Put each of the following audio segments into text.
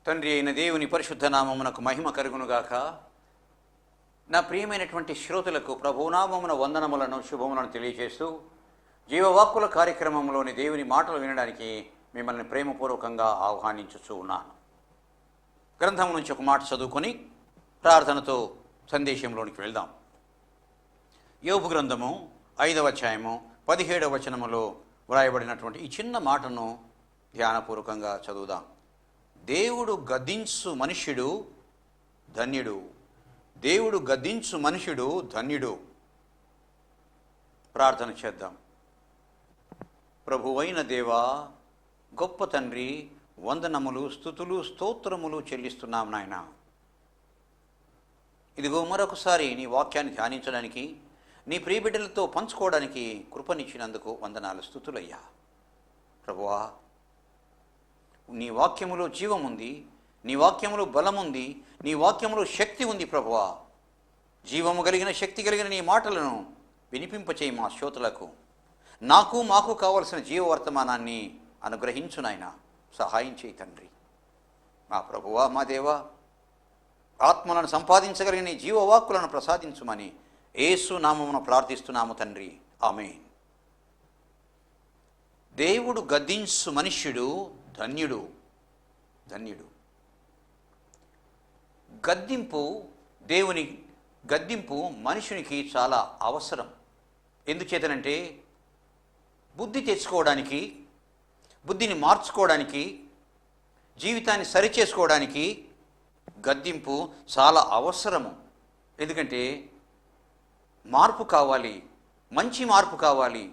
తండ్రి అయిన దేవుని పరిశుద్ధ నామమునకు మహిమ కలుగునుగాక. నా ప్రియమైనటువంటి శ్రోతలకు ప్రభునామమున వందనములను శుభములను తెలియజేస్తూ జీవవాక్కుల కార్యక్రమంలోని దేవుని మాటలు వినడానికి మిమ్మల్ని ప్రేమపూర్వకంగా ఆహ్వానించుచూ ఉన్నాను. గ్రంథం నుంచి ఒక మాట చదువుకొని ప్రార్థనతో సందేశంలోనికి వెళ్దాం. యోబు గ్రంథము 5వ అధ్యాయము 17వ వచనములో వ్రాయబడినటువంటి ఈ చిన్న మాటను ధ్యానపూర్వకంగా చదువుదాం. దేవుడు గద్దించు మనుష్యుడు ధన్యుడు. దేవుడు గద్దించు మనుష్యుడు ధన్యుడు. ప్రార్థన చేద్దాం. ప్రభువైన దేవా, గొప్ప తండ్రి, వందనములు, స్తుతులు, స్తోత్రములు చెల్లిస్తున్నాం నాయన. ఇదిగో మరొకసారి నీ వాక్యాన్ని ధ్యానించడానికి, నీ ప్రియబిడ్డలతో పంచుకోవడానికి కృపనిచ్చినందుకు వందనాలు, స్తుతులయ్యా. ప్రభువా, నీ వాక్యములో జీవం ఉంది, నీ వాక్యములో బలం ఉంది, నీ వాక్యములో శక్తి ఉంది. ప్రభువా, జీవము కలిగిన శక్తి కలిగిన నీ మాటలను వినిపింపచేయి మా శ్రోతలకు. నాకు మాకు కావలసిన జీవవర్తమానాన్ని అనుగ్రహించు నాయన. సహాయం చేయి తండ్రి. మా ప్రభువా, మా దేవా, ఆత్మలను సంపాదించగలిగిన నీ జీవవాక్కులను ప్రసాదించుమని యేసు నామమున ప్రార్థిస్తున్నాము తండ్రి. ఆమేన్. దేవుడు గద్దించు మనుష్యుడు ధన్యుడు. ధన్యుడు. గద్దింపు మనుషునికి చాలా అవసరం. ఎందుచేతనంటే బుద్ధి తెచ్చుకోవడానికి, బుద్ధిని మార్చుకోవడానికి, జీవితాన్ని సరిచేసుకోవడానికి గద్దింపు చాలా అవసరము. ఎందుకంటే మార్పు కావాలి, మంచి మార్పు కావాలి.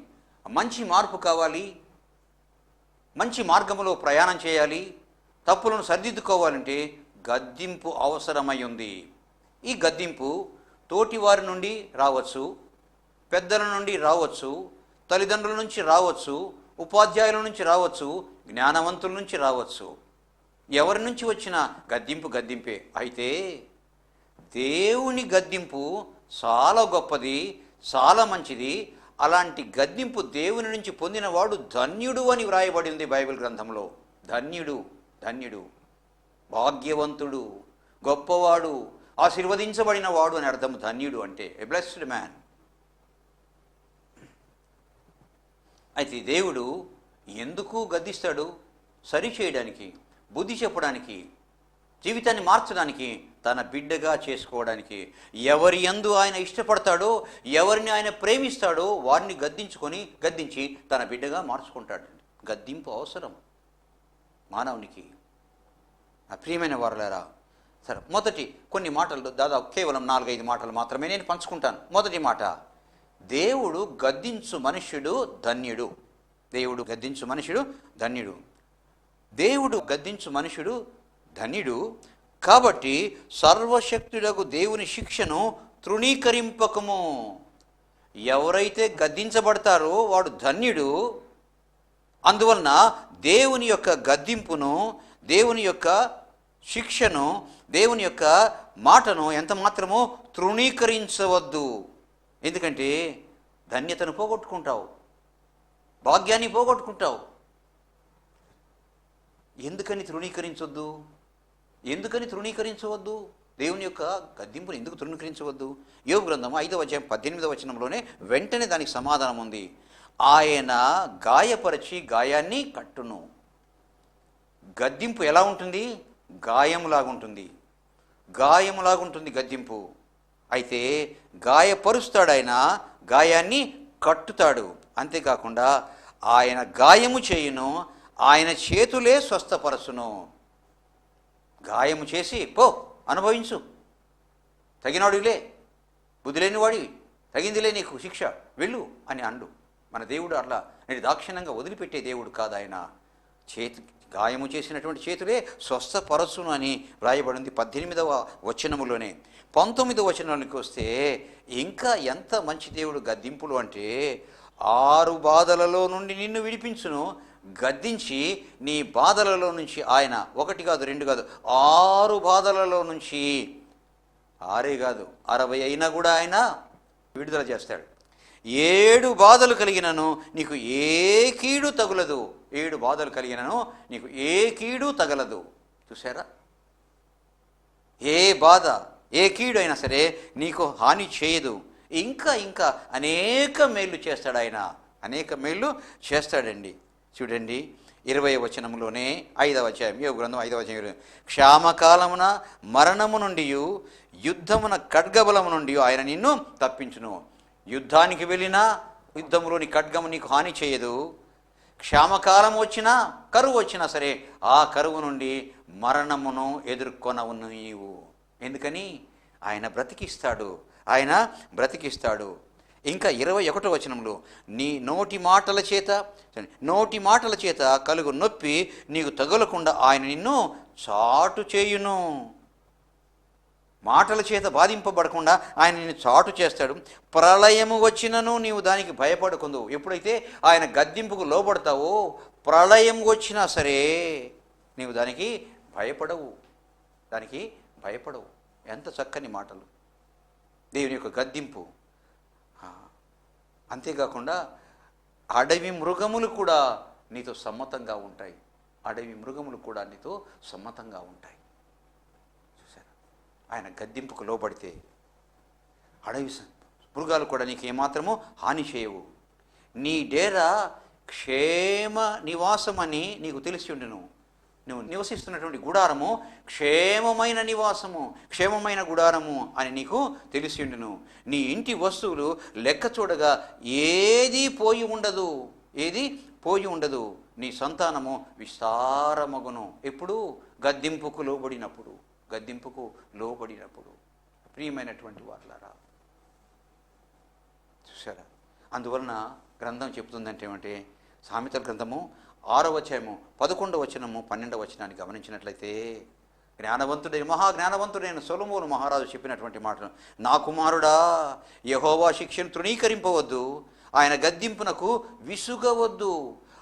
మంచి మార్గంలో ప్రయాణం చేయాలి. తప్పులను సరిదిద్దుకోవాలంటే గద్దింపు అవసరమై ఉంది. ఈ గద్దింపు తోటివారి నుండి రావచ్చు, పెద్దల నుండి రావచ్చు, తల్లిదండ్రుల నుంచి రావచ్చు, ఉపాధ్యాయుల నుంచి రావచ్చు, జ్ఞానవంతుల నుంచి రావచ్చు. ఎవరి నుంచి వచ్చిన గద్దింపే. అయితే దేవుని గద్దింపు చాలా గొప్పది, చాలా మంచిది. అలాంటి గద్దింపు దేవుని నుంచి పొందినవాడు ధన్యుడు అని వ్రాయబడి ఉంది బైబిల్ గ్రంథంలో. ధన్యుడు, భాగ్యవంతుడు, గొప్పవాడు, ఆశీర్వదించబడిన వాడు అని అర్థం. ధన్యుడు అంటే ఎ బ్లెస్డ్ మ్యాన్. అయితే దేవుడు ఎందుకు గద్దిస్తాడు? సరిచేయడానికి, బుద్ధి చెప్పడానికి, జీవితాన్ని మార్చడానికి, తన బిడ్డగా చేసుకోవడానికి. ఎవరి యందు ఆయన ఇష్టపడతాడో, ఎవరిని ఆయన ప్రేమిస్తాడో వారిని గద్దించి తన బిడ్డగా మార్చుకుంటాడు. గద్దింపు అవసరం మానవునికి. నా ప్రియమైన వారలారా, సరే, మొదటి కొన్ని మాటలు, దాదాపు కేవలం 4-5 మాటలు మాత్రమే నేను పంచుకుంటాను. మొదటి మాట, దేవుడు గద్దించు మనుష్యుడు ధన్యుడు. దేవుడు గద్దించు మనుష్యుడు ధన్యుడు. దేవుడు గద్దించు మనుష్యుడు ధన్యుడు. కాబట్టి సర్వశక్తులకు దేవుని శిక్షను తృణీకరింపకము. ఎవరైతే గద్దించబడతారో వాడు ధన్యుడు. అందువలన దేవుని యొక్క గద్దింపును, దేవుని యొక్క శిక్షను, దేవుని యొక్క మాటను ఎంత మాత్రమో తృణీకరించవద్దు. ఎందుకంటే ధన్యతను పోగొట్టుకుంటావు, భాగ్యాన్ని పోగొట్టుకుంటావు. ఎందుకని తృణీకరించవద్దు? దేవుని యొక్క గద్దింపును ఎందుకు తృణీకరించవద్దు? యోబు గ్రంథం 5వ అధ్యాయం 18వ వచనంలోనే వెంటనే దానికి సమాధానం ఉంది. ఆయన గాయపరచి గాయాన్ని కట్టును. గద్దింపు ఎలా ఉంటుంది? గాయములాగుంటుంది గద్దింపు. అయితే గాయపరుస్తాడు ఆయన, గాయాన్ని కట్టుతాడు. అంతేకాకుండా ఆయన గాయము చేయును, ఆయన చేతులే స్వస్థపరచును. గాయము చేసి పో, అనుభవించు, తగినాడులే, బుద్ధి లేనివాడివి, తగిందిలే నీకు శిక్ష, వెళ్ళు అని అండు. మన దేవుడు అట్లా నేను దాక్షిణ్యంగా వదిలిపెట్టే దేవుడు కాదు. ఆయన గాయము చేసినటువంటి చేతులే స్వస్థపరచును అని వ్రాయబడింది 18వ వచనములోనే. 19వ వచనానికి వస్తే ఇంకా ఎంత మంచి దేవుడు గద్దింపులు అంటే, 6 బాధలలో నుండి నిన్ను విడిపించును. గద్దించి నీ బాధలలో నుంచి ఆయన 1 కాదు 2 కాదు 6 బాధలలో నుంచి, 6 కాదు 60 అయినా కూడా ఆయన విడుదల చేస్తాడు. 7 బాధలు కలిగినను నీకు ఏ కీడు తగులదు. 7 బాధలు కలిగినను నీకు ఏ కీడు తగలదు. చూసారా? ఏ బాధ, ఏ కీడు అయినా సరే నీకు హాని చేయదు. ఇంకా ఇంకా అనేక మేళ్ళు చేస్తాడు ఆయన, అనేక మేళ్ళు చేస్తాడండి. చూడండి 20వ వచనంలోనే 5వ అధ్యాయం, యోబు గ్రంథం 5వ అధ్యాయం, క్షామకాలమున మరణము నుండి యుద్ధమున ఖడ్గబలము నుండి ఆయన నిన్ను తప్పించును. యుద్ధానికి వెళ్ళినా యుద్ధంలోని ఖడ్గము నీకు హాని చేయదు. క్షామకాలం వచ్చినా, కరువు వచ్చినా సరే ఆ కరువు నుండి మరణమును ఎదుర్కొనవు నీవు. ఎందుకని? ఆయన బ్రతికిస్తాడు, ఆయన బ్రతికిస్తాడు. ఇంకా 21వ వచనంలో, నీ నోటి మాటల చేత కలుగు నొప్పి నీకు తగులకుండా ఆయన నిన్ను చాటు చేయును. మాటల చేత బాధింపబడకుండా ఆయన నిన్ను చాటు చేస్తాడు. ప్రళయము వచ్చినను నీవు దానికి భయపడకుందు. ఎప్పుడైతే ఆయన గద్దింపుకు లోబడతావో, ప్రళయం వచ్చినా సరే నీవు దానికి భయపడవు, దానికి భయపడవు. ఎంత చక్కని మాటలు! దేవుని యొక్క గద్దింపు. అంతేకాకుండా అడవి మృగములు కూడా నీతో సమ్మతంగా ఉంటాయి, అడవి మృగములు కూడా నీతో సమ్మతంగా ఉంటాయి. చూసారా? ఆయన గద్దింపుకు లోబడితే అడవి మృగాలు కూడా నీకు ఏమాత్రము హాని చేయవు. నీ డేరా క్షేమ నివాసమని నీకు తెలిసి ఉండును. నువ్వు నివసిస్తున్నటువంటి గుడారము క్షేమమైన నివాసము, క్షేమమైన గుడారము అని నీకు తెలిసి ఉండును. నీ ఇంటి వస్తువులు లెక్క చూడగా ఏది పోయి ఉండదు, ఏది పోయి ఉండదు. నీ సంతానము విస్తారమగును. ఎప్పుడు? గద్దింపుకు లోబడినప్పుడు, గద్దింపుకు లోబడినప్పుడు. ప్రియమైనటువంటి వారులారా, చూసారా? అందువలన గ్రంథం చెప్తుందంటే ఏమంటే, సామెతల గ్రంథము 6వ అధ్యాయము 11వ వచనము 12వ వచనాన్ని గమనించినట్లయితే, మహాజ్ఞానవంతుడైన సొలొమోను మహారాజు చెప్పినటువంటి మాటలు, నా కుమారుడా, యెహోవా శిక్షను తృణీకరింపవద్దు, ఆయన గద్దింపునకు విసుగవద్దు.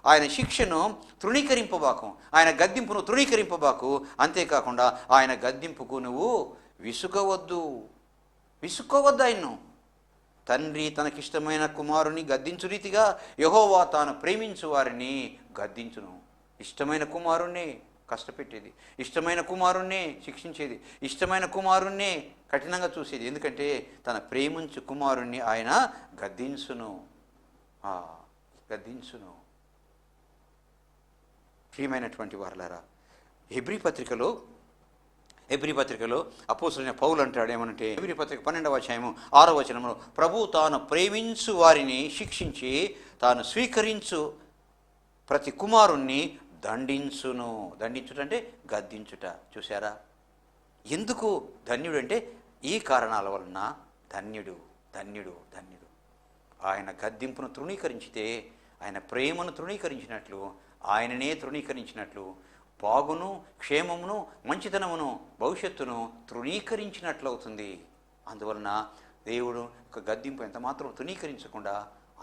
ఆయన శిక్షను తృణీకరింపబాకు, ఆయన గద్దింపును తృణీకరింపబాకు. అంతేకాకుండా ఆయన గద్దింపుకు నువ్వు విసుగవద్దు, విసుక్కోవద్దు. ఆయన్ను తండ్రి తనకిష్టమైన కుమారుని గద్దించు రీతిగా యెహోవా తాను ప్రేమించు వారిని గద్దించును. ఇష్టమైన కుమారుణ్ణే కష్టపెట్టేది, ఇష్టమైన కుమారుణ్ణే శిక్షించేది, ఇష్టమైన కుమారుణ్ణే కఠినంగా చూసేది. ఎందుకంటే తన ప్రేమించు కుమారుణ్ణి ఆయన గద్దించును, గద్దించును. ప్రియమైనటువంటి వారలారా, హెబ్రీ పత్రికలో అపోస్తలుడైన పౌలు అంటాడు ఏమనంటే, హెబ్రీ పత్రిక 12వ అధ్యాయము 6వ వచనంలో, ప్రభు తాను ప్రేమించు వారిని శిక్షించి తాను స్వీకరించు ప్రతి కుమారుణ్ణి దండించును. దండించుట అంటే గద్దించుట. చూసారా? ఎందుకు ధన్యుడు అంటే ఈ కారణాల వలన ధన్యుడు, ధన్యుడు, ధన్యుడు. ఆయన గద్దింపును తృణీకరించితే ఆయన ప్రేమను తృణీకరించినట్లు, ఆయననే తృణీకరించినట్లు, బాగును, క్షేమమును, మంచితనమును, భవిష్యత్తును తృణీకరించినట్లు అవుతుంది. అందువలన దేవుడు ఒక గద్దింపు ఎంత మాత్రం తృణీకరించకుండా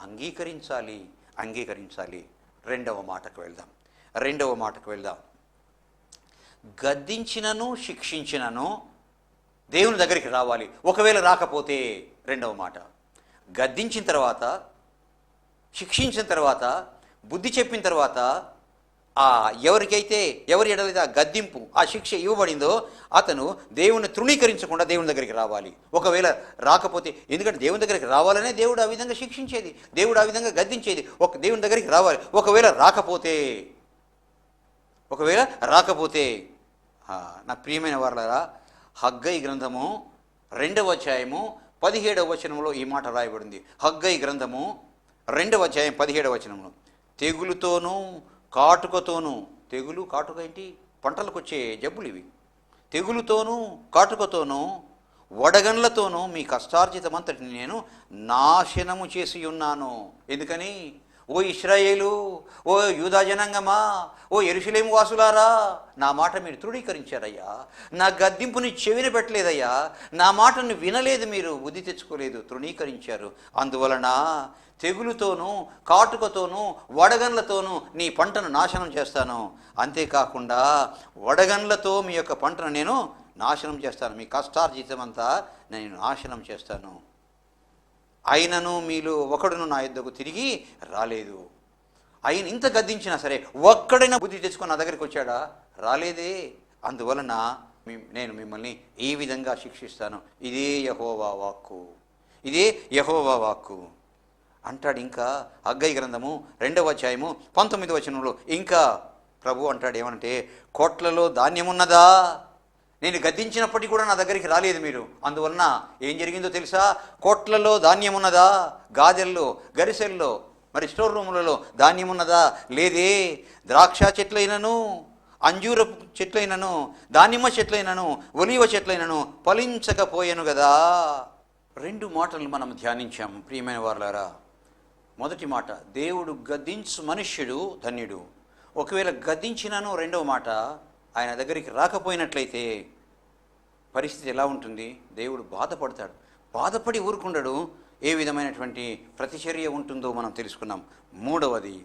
అంగీకరించాలి. రెండవ మాటకు వెళ్దాం. గద్దించినను శిక్షించినను దేవుని దగ్గరికి రావాలి. ఒకవేళ రాకపోతే, రెండవ మాట, గద్దించిన తర్వాత, శిక్షించిన తర్వాత, బుద్ధి చెప్పిన తర్వాత, ఎవరి ఎడలైతే ఆ గద్దింపు, ఆ శిక్ష ఇవ్వబడిందో అతను దేవుని తృణీకరించకుండా దేవుని దగ్గరికి రావాలి. ఒకవేళ రాకపోతే, ఎందుకంటే దేవుని దగ్గరికి రావాలనే దేవుడు ఆ విధంగా శిక్షించేది, దేవుడు ఆ విధంగా గద్దించేది. దేవుని దగ్గరికి రావాలి. ఒకవేళ రాకపోతే నా ప్రియమైన వారలారా, హగ్గయి గ్రంథము 2వ అధ్యాయము 17వ వచనంలో ఈ మాట రాయబడింది. హగ్గయి గ్రంథము 2వ అధ్యాయం 17వ వచనంలో, తెగులుతోనూ కాటుకతోనూ, కాటుక ఏంటి? పంటలకు వచ్చే జబ్బులు ఇవి. తెగులుతోనూ కాటుకతోనూ వడగండ్లతోనూ మీ కష్టార్జితమంతటిని నేను నాశనము చేసి ఉన్నాను. ఎందుకని? ఓ ఇశ్రాయేలు, ఓ యూదా జనాంగమా, ఓ యెరూషలేము వాసులారా, నా మాట మీరు తృణీకరించారయ్యా, నా గద్దింపుని చెవిన పెట్టలేదయ్యా, నా మాటను వినలేదు, మీరు బుద్ధి తెచ్చుకోలేదు, తృణీకరించారు. అందువలన తెగులుతోనూ కాటుకతోనూ వడగండ్లతోనూ నీ పంటను నాశనం చేస్తాను. అంతేకాకుండా వడగండ్లతో మీ యొక్క పంటను నేను నాశనం చేస్తాను, మీ కష్టార్జితమంతా నేను నాశనం చేస్తాను. అయినను మీలో ఒకడును నా యుద్ధకు తిరిగి రాలేదు. ఆయన ఇంత గద్దించినా సరే ఒక్కడైనా బుద్ధి తెచ్చుకొని నా దగ్గరికి వచ్చాడా? రాలేదే. అందువలన నేను మిమ్మల్ని ఈ విధంగా శిక్షిస్తాను. ఇదే యెహోవా వాక్కు, ఇదే యెహోవా వాక్కు అంటాడు. ఇంకా హగ్గై గ్రంథము 2వ అధ్యాయము 19వ వచనంలో ఇంకా ప్రభు అంటాడు ఏమంటే, కోట్లలో ధాన్యమున్నదా? నేను గద్దించినప్పటికీ కూడా నా దగ్గరికి రాలేదు మీరు, అందువలన ఏం జరిగిందో తెలుసా? కోట్లలో ధాన్యమున్నదా? గాదెల్లో, గరిసెల్లో, మరి స్టోర్ రూములలో ధాన్యమున్నదా? లేదే. ద్రాక్ష చెట్లైనను, అంజూరపు చెట్లైనను, దానిమ్మ చెట్లైనను, ఒలీవ చెట్లైనను ఫలించకపోయాను కదా. 2 మాటలు మనం ధ్యానించాం ప్రియమైన వారలారా. మొదటి మాట, దేవుడు గద్దించు మనుష్యుడు ధన్యుడు. ఒకవేళ గద్దించినను, రెండవ మాట, ఆయన దగ్గరికి రాకపోయినట్లయితే పరిస్థితి ఎలా ఉంటుంది? దేవుడు బాధపడతాడు. బాధపడి ఊరుకుండడు. ఏ విధమైనటువంటి ప్రతిచర్య ఉంటుందో మనం తెలుసుకున్నాం. మూడవది,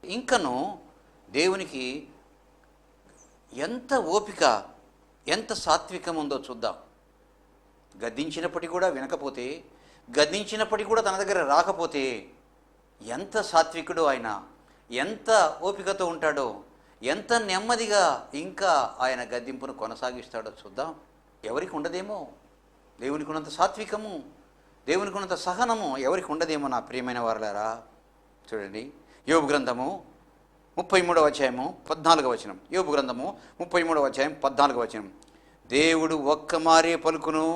ఇంకను దేవునికి ఎంత ఓపిక, ఎంత సాత్వికం ఉందో చూద్దాం. గద్దించినప్పటికీ కూడా వినకపోతే, గద్దించినప్పటికీ కూడా తన దగ్గర రాకపోతే ఎంత సాత్వికుడో ఆయన, ఎంత ఓపికతో ఉంటాడో, ఎంత నెమ్మదిగా ఇంకా ఆయన గద్దింపును కొనసాగిస్తాడో చూద్దాం. ఎవరికి ఉండదేమో దేవునికి ఉన్నంత సాత్వికము, దేవునికి ఉన్నంత సహనము ఎవరికి ఉండదేమో నా ప్రియమైన వారలారా. చూడండి, యోబు గ్రంథము 33వ అధ్యాయము 14వ వచనం. యోబు గ్రంథము 33వ అధ్యాయం 14వ వచనం. దేవుడు ఒక్క మారే పలుకును,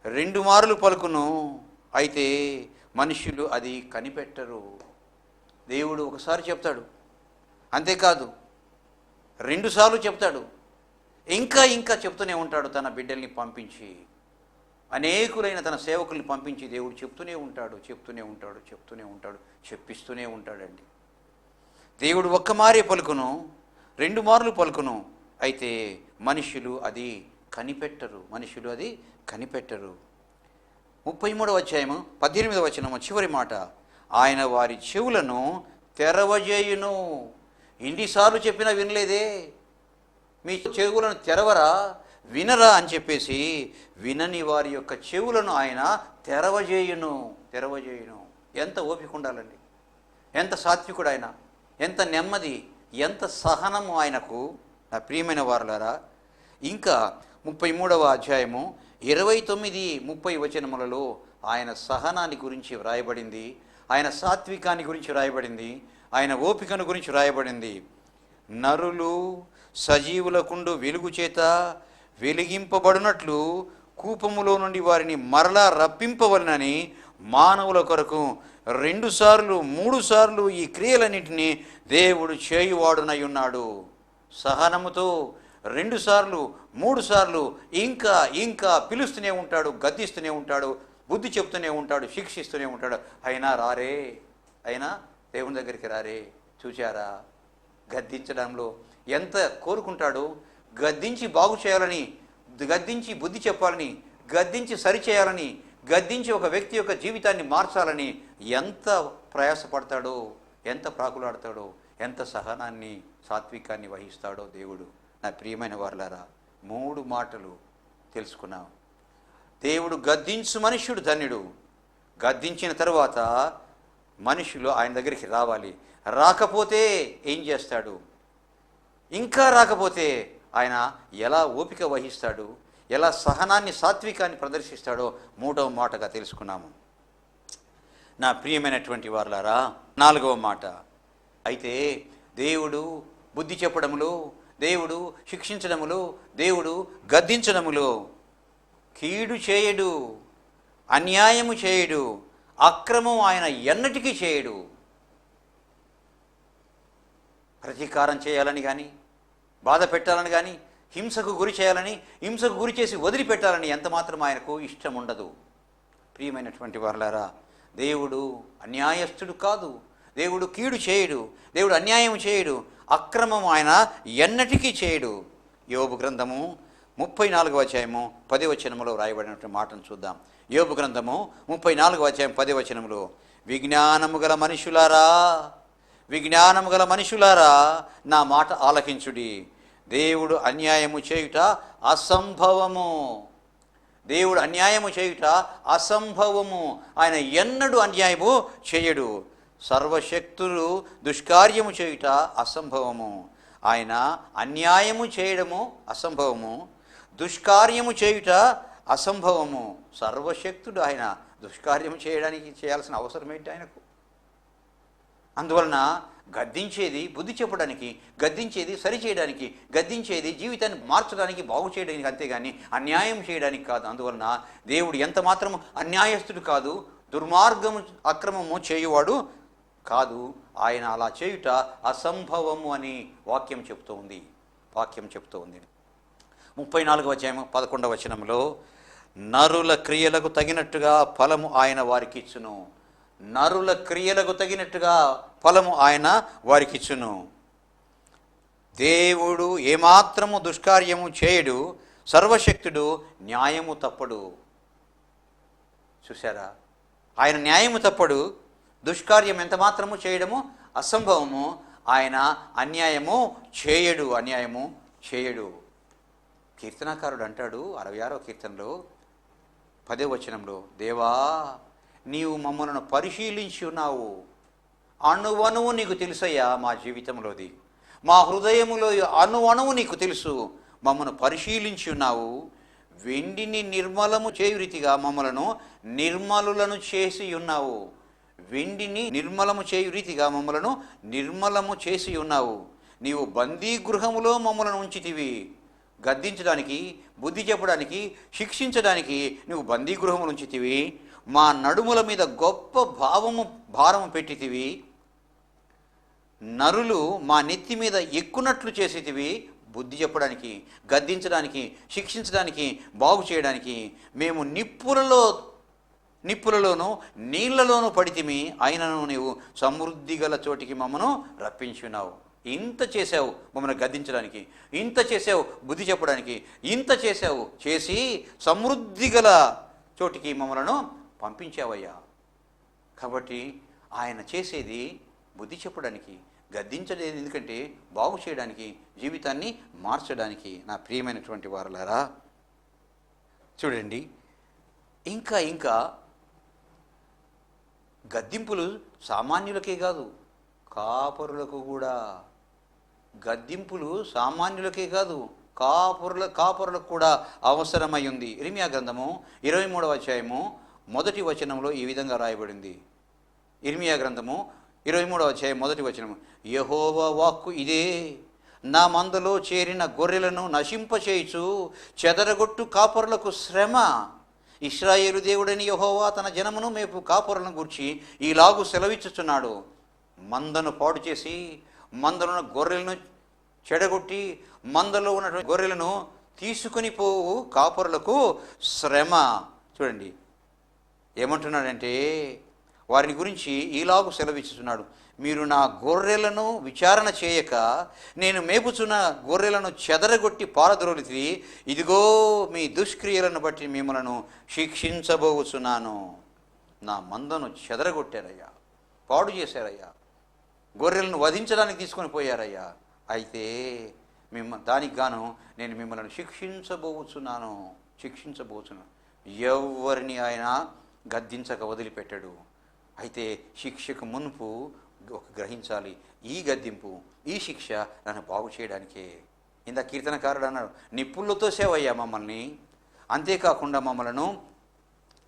2 మారులు పలుకును, అయితే మనుష్యులు అది కనిపెట్టరు. దేవుడు ఒకసారి చెప్తాడు, అంతేకాదు 2 సార్లు చెప్తాడు, ఇంకా ఇంకా చెప్తూనే ఉంటాడు. తన బిడ్డల్ని పంపించి, అనేకులైన తన సేవకుల్ని పంపించి దేవుడు చెప్తూనే ఉంటాడు, చెప్తూనే ఉంటాడు, చెప్తూనే ఉంటాడు, చెప్పిస్తూనే ఉంటాడండి. దేవుడు ఒక్క మారే పలుకును, 2 మార్లు పలుకును, అయితే మనుష్యులు అది కనిపెట్టరు. మనుషులు అది కనిపెట్టరు. 33వ అధ్యాయము 18వ వచనము చివరి మాట, ఆయన వారి చెవులను తెరవజేయును. ఇన్నిసార్లు చెప్పినా వినలేదే, మీ చెవులను తెరవరా, వినరా అని చెప్పేసి వినని వారి యొక్క చెవులను ఆయన తెరవజేయును. తెరవజేయును. ఎంత ఓపిక ఉండాలండి, ఎంత సాత్వికుడు ఆయన, ఎంత నెమ్మది, ఎంత సహనము ఆయనకు నా ప్రియమైన వారలారా. ఇంకా 33వ అధ్యాయము 29, 30 వచనములలో ఆయన సహనాన్ని గురించి వ్రాయబడింది, ఆయన సాత్వికాన్ని గురించి వ్రాయబడింది, ఆయన ఓపికను గురించి వ్రాయబడింది. నరులు సజీవులకుండు వెలుగు చేత వెలిగింపబడినట్లు కూపములో నుండి వారిని మరలా రప్పింపవలనని మానవుల కొరకు 2 సార్లు 3 సార్లు ఈ క్రియలన్నింటినీ దేవుడు చేయువాడునై ఉన్నాడు. సహనముతో 2 సార్లు 3 సార్లు ఇంకా ఇంకా పిలుస్తూనే ఉంటాడు, గద్దిస్తూనే ఉంటాడు, బుద్ధి చెప్తూనే ఉంటాడు, శిక్షిస్తూనే ఉంటాడు. అయినా రారే, అయినా దేవుని దగ్గరికి రారే. చూచారా గద్దించడంలో ఎంత కోరుకుంటాడో, గద్దించి బాగు చేయాలని, గద్దించి బుద్ధి చెప్పాలని, గద్దించి సరిచేయాలని, గద్దించి ఒక వ్యక్తి యొక్క జీవితాన్ని మార్చాలని ఎంత ప్రయాసపడతాడో, ఎంత ప్రాకులాడతాడో, ఎంత సహనాన్ని, సాత్వికాన్ని వహిస్తాడో దేవుడు. నా ప్రియమైన వారలారా, 3 మాటలు తెలుసుకున్నాం. దేవుడు గద్దించు మనుష్యుడు ధన్యుడు. గద్దించిన తరువాత మనుషులు ఆయన దగ్గరికి రావాలి. రాకపోతే ఏం చేస్తాడు? ఇంకా రాకపోతే ఆయన ఎలా ఓపిక వహిస్తాడు, ఎలా సహనాన్ని, సాత్వికాన్ని ప్రదర్శిస్తాడో 3వ మాటగా తెలుసుకున్నాము. నా ప్రియమైనటువంటి వారలారా, 4వ మాట, అయితే దేవుడు బుద్ధి చెప్పడములో, దేవుడు శిక్షించడములో, దేవుడు గద్దించడములో కీడు చేయడు, అన్యాయము చేయడు, అక్రమం ఆయన ఎన్నటికీ చేయడు. ప్రతీకారం చేయాలని కానీ, బాధ పెట్టాలని కానీ, హింసకు గురి చేయాలని, హింసకు గురి చేసి వదిలిపెట్టాలని ఎంత మాత్రం ఆయనకు ఇష్టం ఉండదు. ప్రియమైనటువంటి వారలారా, దేవుడు అన్యాయస్తుడు కాదు, దేవుడు కీడు చేయడు, దేవుడు అన్యాయం చేయడు, అక్రమం ఆయన ఎన్నటికీ చేయడు. యోబు గ్రంథము 34వ అధ్యాయము 10వ వచనములో రాయబడినటువంటి మాటను చూద్దాం. యోబు గ్రంథము 34వ అధ్యాయం 10వ వచనములో, విజ్ఞానము గల మనుషులారా, విజ్ఞానము గల మనుషులారా, నా మాట ఆలకించుడి. దేవుడు అన్యాయము చేయుట అసంభవము. దేవుడు అన్యాయము చేయుట అసంభవము. ఆయన ఎన్నడూ అన్యాయము చేయడు. సర్వశక్తులు దుష్కార్యము చేయుట అసంభవము. ఆయన అన్యాయము చేయడము అసంభవము, దుష్కార్యము చేయుట అసంభవము. సర్వశక్తుడు ఆయన. దుష్కార్యము చేయడానికి చేయాల్సిన అవసరం ఏంటి ఆయనకు? అందువలన గద్దించేది బుద్ధి చెప్పడానికి, గద్దించేది సరిచేయడానికి, గద్దించేది జీవితాన్ని మార్చడానికి, బాగు చేయడానికి, అంతేగాని అన్యాయం చేయడానికి కాదు. అందువలన దేవుడు ఎంత మాత్రము అన్యాయస్తుడు కాదు, దుర్మార్గము అక్రమము చేయువాడు కాదు. ఆయన అలా చేయుట అసంభవము అని వాక్యం చెప్తూ ఉంది. 34వ అధ్యాయం 11వ వచనంలో, నరుల క్రియలకు తగినట్టుగా ఫలము ఆయన వారికి ఇచ్చును. నరుల క్రియలకు తగినట్టుగా ఫలము ఆయన వారికిచ్చును. దేవుడు ఏమాత్రము దుష్కార్యము చేయడు, సర్వశక్తుడు న్యాయము తప్పడు. చూసారా? ఆయన న్యాయము తప్పడు, దుష్కార్యం ఎంత మాత్రము చేయడము అసంభవము. ఆయన అన్యాయము చేయడు. కీర్తనాకారుడు అంటాడు 66వ కీర్తనలో 10వ వచనంలో, దేవా నీవు మమ్మలను పరిశీలించి ఉన్నావు, అణువణువు నీకు తెలుసయ్యా. మా జీవితంలోది, మా హృదయములో అణువణువు నీకు తెలుసు. మమ్మను పరిశీలించి ఉన్నావు. వెండిని నిర్మలము చేయు రీతిగా మమ్మలను నిర్మలులను చేసి ఉన్నావు. వెండిని నిర్మలము చేయు రీతిగా మమ్మలను నిర్మలము చేసి ఉన్నావు. నీవు బందీ గృహములో మమ్మలను ఉంచితివి. గద్దించడానికి, బుద్ధి చెప్పడానికి, శిక్షించడానికి నువ్వు బందీ గృహములు ఉంచితివి. మా నడుముల మీద గొప్ప భారము పెట్టితివి. నరులు మా నెత్తి మీద ఎక్కునట్లు చేసేటివి. బుద్ధి చెప్పడానికి, గద్దించడానికి, శిక్షించడానికి, బాగు చేయడానికి. మేము నిప్పులలోనూ నీళ్లలోనూ పడితిమి, అయినను నీవు సమృద్ధి గల చోటికి మమ్మను రప్పించున్నావు. ఇంత చేసావు మమ్మల్ని గద్దించడానికి, ఇంత చేసావు బుద్ధి చెప్పడానికి, ఇంత చేసావు చేసి సమృద్ధి గల చోటికి మమ్మలను పంపించావయ్యా. కాబట్టి ఆయన చేసేది బుద్ధి చెప్పడానికి, గద్దించలేదు. ఎందుకంటే బాగు చేయడానికి, జీవితాన్ని మార్చడానికి. నా ప్రియమైనటువంటి వారలారా, చూడండి, ఇంకా గద్దింపులు సామాన్యులకే కాదు, కాపరులకు కూడా. గద్దింపులు సామాన్యులకే కాదు, కాపరులకు కూడా అవసరమై ఉంది. ఇర్మియా గ్రంథము 23వ అధ్యాయము 1వ వచనంలో ఈ విధంగా రాయబడింది. ఇర్మియా గ్రంథము 23వ అధ్యాయం 1వ వచనము, యెహోవా వాక్కు ఇదే, నా మందలో చేరిన గొర్రెలను నశింపచేయుచు చెదరగొట్టు కాపరులకు శ్రమ. ఇశ్రాయేలు దేవుడని యెహోవా తన జనమును మేపు కాపరులను గూర్చి ఈలాగు సెలవిచ్చుచున్నాడు. మందను పాడు చేసి, మందలో ఉన్న గొర్రెలను చెడగొట్టి, మందలో ఉన్నటువంటి గొర్రెలను తీసుకుని పోవు కాపరులకు శ్రమ. చూడండి ఏమంటున్నాడంటే, వారిని గురించి ఈలాగు సెలవిచ్చుచున్నాడు, మీరు నా గొర్రెలను విచారణ చేయక నేను మేపుచున్న గొర్రెలను చెదరగొట్టి పారద్రోలితిరి. ఇదిగో మీ దుష్క్రియలను బట్టి మిమ్మలను శిక్షించబోచున్నాను. నా మందను చెదరగొట్టారయ్యా, పాడు చేశారయ్యా, గొర్రెలను వధించడానికి తీసుకొని పోయారయ్యా. అయితే దానికి గాను నేను మిమ్మల్ని శిక్షించబోచున్నాను. ఎవరిని ఆయన గద్దించక వదిలిపెట్టాడు. అయితే శిక్షకు మునుపు ఒక గ్రహించాలి, ఈ గద్దింపు, ఈ శిక్ష నన్ను బాగు చేయడానికే. ఇందా కీర్తనకారుడు అన్నాడు, నిప్పులతో సేవయ్యా మమ్మల్ని, అంతేకాకుండా మమ్మలను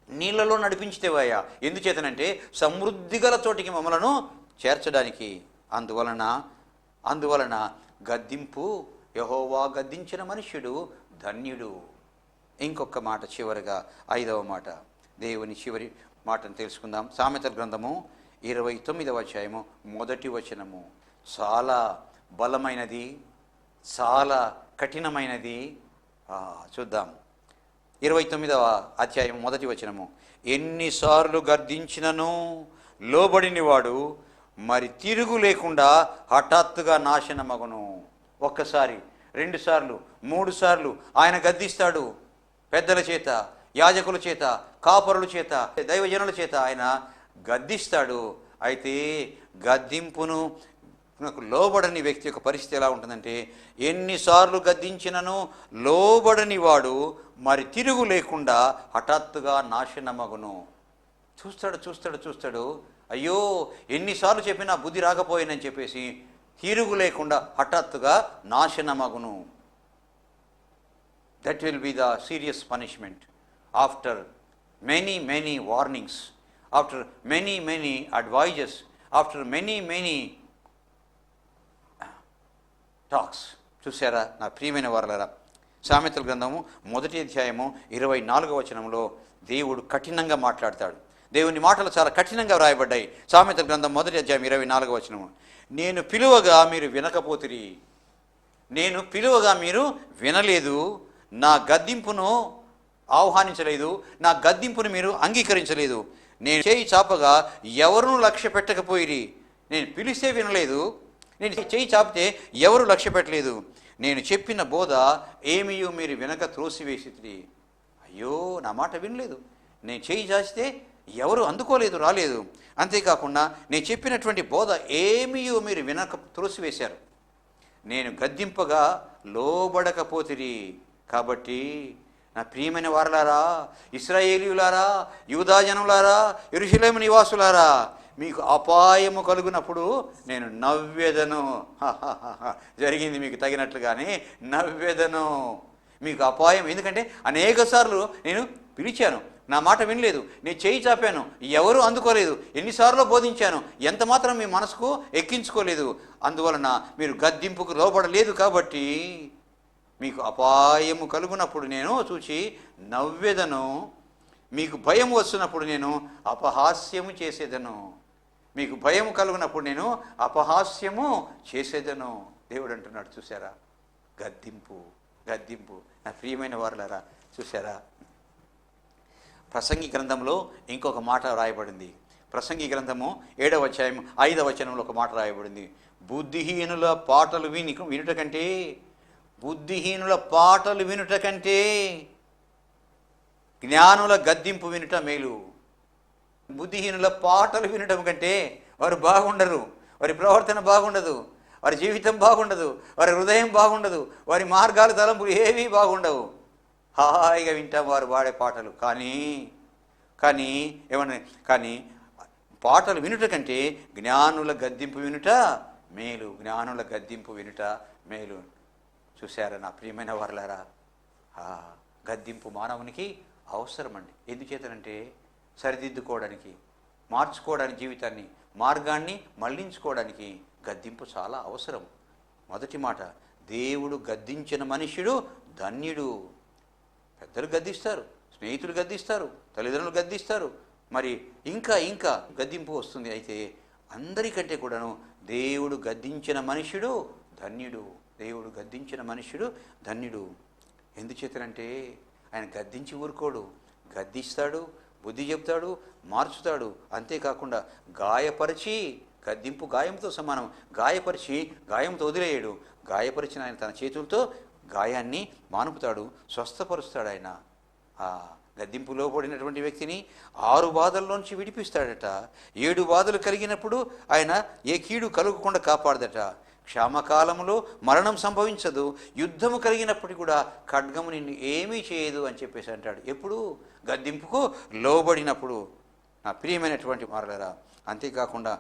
నీళ్లలో నడిపించితేవయ్యా. ఎందుచేతనంటే సమృద్ధి గల చోటికి మమ్మలను చేర్చడానికి. అందువలన గద్దింపు, యెహోవా గద్దించిన మనుష్యుడు ధన్యుడు. ఇంకొక మాట చివరిగా, 5వ మాట, దేవుని చివరి మాటను తెలుసుకుందాం. సామెతల గ్రంథము 29వ అధ్యాయము 1వ వచనము. చాలా బలమైనది, చాలా కఠినమైనది. చూద్దాం. 29వ అధ్యాయం 1వ వచనము. ఎన్నిసార్లు గర్దించినను లోబడినవాడు మరి తిరుగు లేకుండా హఠాత్తుగా నాశనమగును. ఒక్కసారి, 2 సార్లు, 3 సార్లు ఆయన గద్దిస్తాడు. పెద్దల చేత, యాజకుల చేత, కాపరుల చేత, దైవజనుల చేత ఆయన గద్దిస్తాడు. అయితే గద్దింపును లోబడని వ్యక్తి యొక్క పరిస్థితి ఎలా ఉంటుందంటే, ఎన్నిసార్లు గద్దించినను లోబడని వాడు మరి తిరుగు లేకుండా హఠాత్తుగా నాశనమగును. చూస్తాడు, అయ్యో ఎన్నిసార్లు చెప్పినా బుద్ధి రాకపోయిందని చెప్పేసి తిరుగు లేకుండా హఠాత్తుగా నాశనమగును. That will be the serious punishment after many warnings, after many advices, after many talks. చూసారా నా ప్రియమైన వారలారా, సామెతల గ్రంథము 1వ అధ్యాయము 24వ వచనంలో దేవుడు కఠినంగా మాట్లాడతాడు. దేవుని మాటలు చాలా కఠినంగా వ్రాయబడ్డాయి. సామెతల గ్రంథం 1వ అధ్యాయం 24వ వచనము, నేను పిలువగా మీరు వినకపోతిరి, నేను పిలువగా మీరు వినలేదు, నా గద్దింపును ఆహ్వానించలేదు, నా గద్దింపును మీరు అంగీకరించలేదు. నేను చేయి చాపగా ఎవరును లక్ష్య పెట్టకపోయిరి. నేను పిలిస్తే వినలేదు, నేను చేయి చాపితే ఎవరు లక్ష్య పెట్టలేదు. నేను చెప్పిన బోధ ఏమీయూ మీరు వినక త్రోసివేసిరి. అయ్యో, నా మాట వినలేదు. నేను చేయి చాచితే ఎవరు అందుకోలేదు, రాలేదు. అంతేకాకుండా నేను చెప్పినటువంటి బోధ ఏమీయూ మీరు వినక త్రోసివేశారు. నేను గద్దింపగా లోబడకపోతిరి. కాబట్టి నా ప్రియమైన వారలారా, ఇశ్రాయేలీయులారా, యూదా జనులారా, యెరూషలేము నివాసులారా, మీకు అపాయము కలుగునప్పుడు నేను నవ్వెదను. జరిగింది మీకు తగినట్లుగానే నవ్వెదను. మీకు అపాయం, ఎందుకంటే అనేక సార్లు నేను పిలిచాను, నా మాట వినలేదు, నేను చేయి చాపాను, ఎవరు అందుకోలేదు, ఎన్నిసార్లు బోధించాను, ఎంత మాత్రం మీ మనసుకు ఎక్కించుకోలేదు. అందువలన మీరు గద్దింపుకు లోబడలేదు. కాబట్టి మీకు అపాయము కలుగునప్పుడు నేను చూచి నవ్వెదను, మీకు భయం వస్తున్నప్పుడు నేను అపహాస్యము చేసేదను. మీకు భయం కలుగునప్పుడు నేను అపహాస్యము చేసేదను. దేవుడు అంటున్నాడు. చూసారా, గద్దింపు గద్దింపు. నా ప్రియమైన వారలారా, చూసారా, ప్రసంగి గ్రంథంలో ఇంకొక మాట రాయబడింది. ప్రసంగి గ్రంథము 7వ అధ్యాయం 5వ వచనంలో ఒక మాట రాయబడింది. బుద్ధిహీనుల పాటలు వినుట కంటే, బుద్ధిహీనుల పాటలు వినుట కంటే జ్ఞానుల గద్దింపు వినుట మేలు. బుద్ధిహీనుల పాటలు వినటం కంటే వారు బాగుండరు, వారి ప్రవర్తన బాగుండదు, వారి జీవితం బాగుండదు, వారి హృదయం బాగుండదు, వారి మార్గాలు తలంపులు ఏవీ బాగుండవు. హాయిగా వింటాం వారు పాడే పాటలు. కానీ కానీ పాటలు వినుట కంటే జ్ఞానుల గద్దింపు వినుట మేలు. జ్ఞానుల గద్దింపు వినుట మేలు. చూశారా నా ప్రియమైన వారలారా, గద్దింపు మానవునికి అవసరమండి. ఎందుచేతనంటే సరిదిద్దుకోవడానికి, మార్చుకోవడానికి, జీవితాన్ని మార్గాన్ని మళ్లించుకోవడానికి గద్దింపు చాలా అవసరం. మొదటి మాట, దేవుడు గద్దించిన మనుష్యుడు ధన్యుడు. పెద్దలు గద్దిస్తారు, స్నేహితులు గద్దిస్తారు, తల్లిదండ్రులు గద్దిస్తారు, మరి ఇంకా గద్దింపు వస్తుంది. అయితే అందరికంటే కూడాను దేవుడు గద్దించిన మనుష్యుడు ధన్యుడు. దేవుడు గద్దించిన మనుష్యుడు ధన్యుడు. ఎందుచేతనంటే ఆయన గద్దించి ఊరుకోడు, గద్దిస్తాడు, బుద్ధి చెప్తాడు, మార్చుతాడు. అంతేకాకుండా గాయపరిచి, గద్దింపు గాయంతో సమానం, గాయపరిచి గాయంతో వదిలేయడు. గాయపరిచిన ఆయన తన చేతులతో గాయాన్ని మానుపుతాడు, స్వస్థపరుస్తాడు. ఆయన ఆ గద్దింపులో పడినటువంటి వ్యక్తిని 6 బాధల్లోంచి విడిపిస్తాడట. 7 బాధలు కలిగినప్పుడు ఆయన ఏ కీడు కలుగకుండా కాపాడదట. క్షామకాలములో మరణం సంభవించదు, యుద్ధము కలిగినప్పటికీ కూడా ఖడ్గము నిన్ను ఏమీ చేయదు అని చెప్పేసి అంటాడు. ఎప్పుడు? గద్దింపుకు లోబడినప్పుడు. నా ప్రియమైనటువంటి వారలారా, అంతేకాకుండా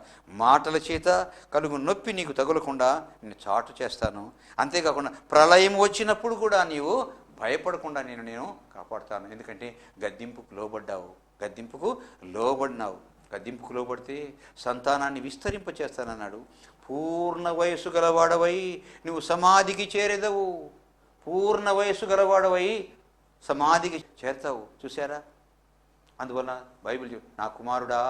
మాటల చేత కలుగు నొప్పి నీకు తగులకుండా నేను చాటు చేస్తాను. అంతేకాకుండా ప్రళయం వచ్చినప్పుడు కూడా నీవు భయపడకుండా నేను కాపాడుతాను. ఎందుకంటే గద్దింపుకు లోబడ్డావు, గద్దింపుకు లోబడినావు. గద్దింపుకు లోబడితే సంతానాన్ని విస్తరింపచేస్తానన్నాడు. పూర్ణ వయస్సు గలవాడవై నువ్వు సమాధికి చేరేదవు. పూర్ణ వయస్సు గలవాడవై సమాధికి చేరతావు. చూసారా? అందువల్ల బైబిల్ నా కుమారుడా,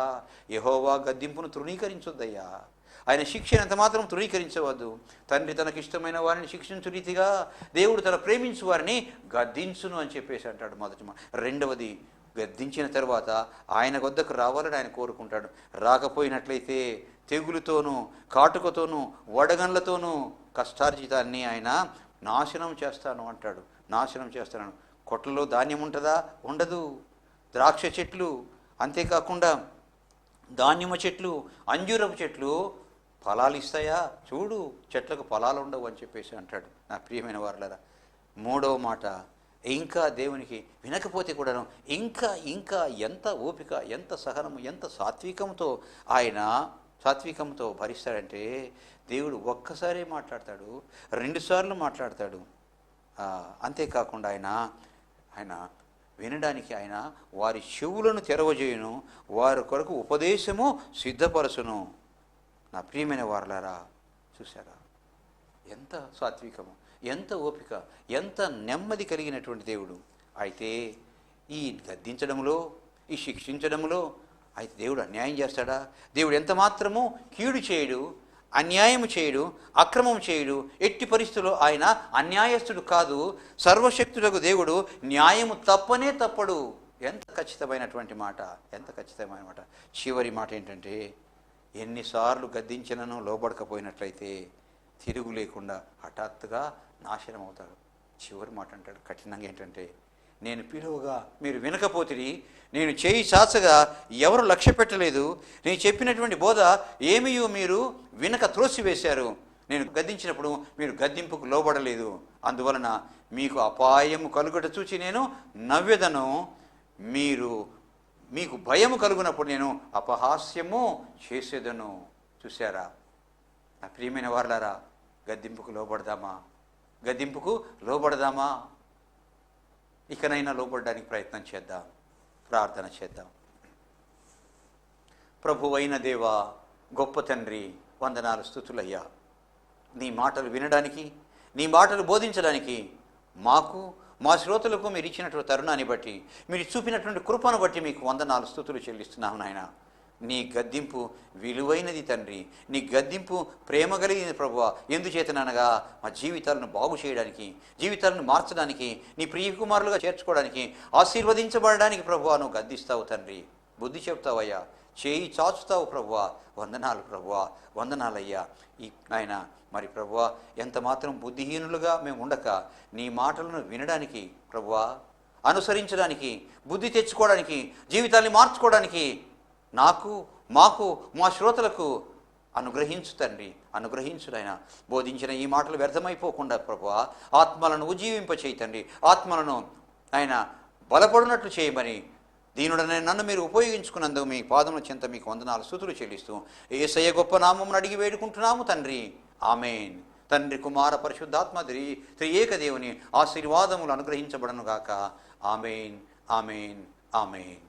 యెహోవా గద్దింపును తృణీకరించొద్దయ్యా, ఆయన శిక్షను ఎంత మాత్రం తృణీకరించవద్దు. తండ్రి తనకిష్టమైన వారిని శిక్షించు రీతిగా దేవుడు తన ప్రేమించు వారిని గద్దించును అని చెప్పేసి అంటాడు. మొదటి రెండవది, గద్దించిన తర్వాత ఆయన వద్దకు రావాలని ఆయన కోరుకుంటాడు. రాకపోయినట్లయితే తెగులుతోనూ, కాటుకతోనూ, వడగండ్లతోనూ కష్టార్జితాన్ని ఆయన నాశనం చేస్తాను అంటాడు. నాశనం చేస్తాను. కొట్లలో ధాన్యం ఉంటుందా? ఉండదు. ద్రాక్ష చెట్లు, అంతేకాకుండా ధాన్యము చెట్లు, అంజూరపు చెట్లు ఫలాలు ఇస్తాయా? చూడు, చెట్లకు ఫలాలు ఉండవు అని చెప్పేసి అంటాడు. నా ప్రియమైన వారలారా, మూడవ మాట, ఇంకా దేవునికి వినకపోతే కూడాను ఇంకా ఎంత ఓపిక, ఎంత సహనము, ఎంత సాత్వికంతో ఆయన సాత్వికంతో భరిస్తాడంటే దేవుడు ఒక్కసారే మాట్లాడతాడు, 2 సార్లు మాట్లాడతాడు. అంతేకాకుండా ఆయన వినడానికి ఆయన వారి చెవులను తెరవజేయును, వారి కొరకు ఉపదేశము సిద్ధపరచును. నా ప్రియమైన వారలారా, చూసారా ఎంత సాత్వికము, ఎంత ఓపిక, ఎంత నెమ్మది కలిగినటువంటి దేవుడు. అయితే ఈ గద్దించడంలో, ఈ శిక్షించడంలో అయితే దేవుడు అన్యాయం చేస్తాడా? దేవుడు ఎంత మాత్రము కీడు చేయడు, అన్యాయము చేయడు, అక్రమం చేయడు. ఎట్టి పరిస్థితుల్లో ఆయన అన్యాయస్తుడు కాదు. సర్వశక్తులకు దేవుడు న్యాయము తప్పనే తప్పడు. ఎంత ఖచ్చితమైనటువంటి మాట, ఎంత ఖచ్చితమైన మాట. చివరి మాట ఏంటంటే, ఎన్నిసార్లు గద్దించినను లోబడకపోయినట్లయితే తిరుగు లేకుండా హఠాత్తుగా నాశనం అవుతాడు. చివరి మాట అంటాడు కఠినంగా ఏంటంటే, నేను పిలువగా మీరు వినకపోతిరి, నేను చేయి చాచగా ఎవరు లక్ష్య పెట్టలేదు, నేను చెప్పినటువంటి బోధ ఏమీయూ మీరు వినక త్రోసివేశారు, నేను గద్దించినప్పుడు మీరు గద్దింపుకు లోబడలేదు, అందువలన మీకు అపాయము కలుగుట చూచి నేను నవ్వెదను, మీకు భయము కలుగునప్పుడు నేను అపహాస్యము చేసేదను. చూశారా నా ప్రియమైన వారలారా, గద్దింపుకు లోబడదామా? గద్దింపుకు లోబడదామా? ఇకనైనా లోబడడానికి ప్రయత్నం చేద్దాం, ప్రార్థన చేద్దాం. ప్రభువైన దేవా, గొప్ప తండ్రి, వందనాలు, స్తుతులయ్యా. నీ మాటలు వినడానికి, నీ మాటలు బోధించడానికి మాకు, మా శ్రోతలకు మీరు ఇచ్చినటువంటి తరుణాన్ని బట్టి, మీరు చూపినటువంటి కృపను బట్టి మీకు వందనాలు, స్తుతులు చెల్లిస్తున్నాము నాయన. నీ గద్దింపు విలువైనది తండ్రి, నీ గద్దింపు ప్రేమ కలిగినది ప్రభువా. ఎందుచేతనగా మా జీవితాలను బాగు చేయడానికి, జీవితాలను మార్చడానికి, నీ ప్రియకుమారులుగా చేర్చుకోవడానికి, ఆశీర్వదించబడడానికి ప్రభువా నువ్వు గద్దిస్తావు తండ్రి. బుద్ధి చెప్తావయ్యా, చేయి చాచుతావు ప్రభువా. వందనాలు ప్రభువా, వందనాలయ్యా. ఈ నాయన మరి ప్రభువా, ఎంత మాత్రం బుద్ధిహీనులుగా మేము ఉండక నీ మాటలను వినడానికి ప్రభువా, అనుసరించడానికి, బుద్ధి తెచ్చుకోవడానికి, జీవితాన్ని మార్చుకోవడానికి నాకు, మాకు, మా శ్రోతలకు అనుగ్రహించు తండ్రి, అనుగ్రహించు నాయన. బోధించిన ఈ మాటలు వ్యర్థమైపోకుండా ప్రభువా ఆత్మలను ఉజ్జీవింపచేయి తండ్రి. ఆత్మలను ఆయన బలపడినట్లు చేయమని దీనుడనే నన్ను మీరు ఉపయోగించుకున్నందుకు మీ పాదముల చెంత మీకు వందనాలు, స్తుతులు చెల్లిస్తూ యేసయ్య గొప్ప నామమును అడిగి వేడుకుంటున్నాము తండ్రి. ఆమేన్. తండ్రి, కుమార, పరిశుద్ధాత్మ త్రియేక దేవుని ఆశీర్వాదములు అనుగ్రహించబడను గాక. ఆమేన్, ఆమేన్, ఆమేన్.